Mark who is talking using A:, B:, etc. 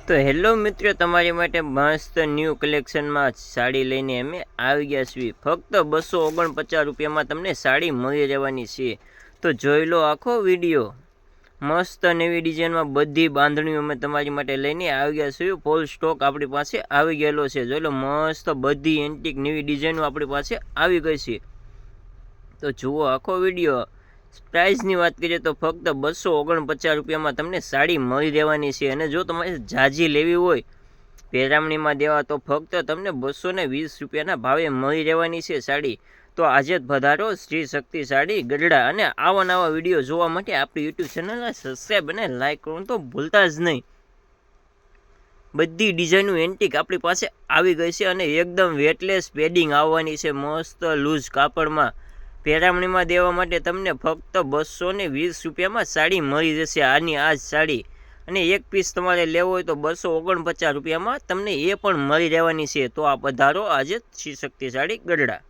A: તો હેલો મિત્રો, તમારી માટે મસ્ત ન્યૂ કલેક્શનમાં સાડી લઈને અમે આવી ગયા છીએ। ફક્ત 249 રૂપિયામાં તમને સાડી મળી રહેવાની છે। તો જોઈ લો આખો વિડીયો। મસ્ત નવી ડિઝાઇનમાં બધી બાંધણીઓ અમે તમારી માટે લઈને આવી ગયા છીએ। ફૂલ સ્ટોક આપણી પાસે આવી ગયેલો છે। જોઈ લો મસ્ત બધી એન્ટિક નવી ડિઝાઇનો આપણી પાસે આવી ગઈ છે। તો જુઓ આખો વિડીયો। પ્રાઇસની વાત કરીએ તો ફક્ત 249 રૂપિયામાં તમને સાડી મળી રહેવાની છે। અને જો તમારે જાજી લેવી હોય પેરામણીમાં દેવા તો ફક્ત તમને 220 રૂપિયાના ભાવે મળી રહેવાની છે સાડી। તો આજે જ પધારો શ્રી શક્તિ સાડી ગઢડા। અને આવા નવા વિડીયો જોવા માટે આપણી યુટ્યુબ ચેનલને સબસ્ક્રાઈબ અને લાઇક કરવાનું તો ભૂલતા જ નહીં। બધી ડિઝાઇનો એન્ટિક આપણી પાસે આવી ગઈ છે અને એકદમ વેટલેસ પેડિંગ આવવાની છે મસ્ત લૂઝ કાપડમાં। પેરામણીમાં દેવા માટે તમને ફક્ત 220 રૂપિયામાં સાડી મળી જશે આની આ જ સાડી। અને એક પીસ તમારે લેવો હોય તો 249 રૂપિયામાં તમને એ પણ મળી રહેવાની છે। તો આ પધારો આજે શ્રી શક્તિ સાડી ગઢડા।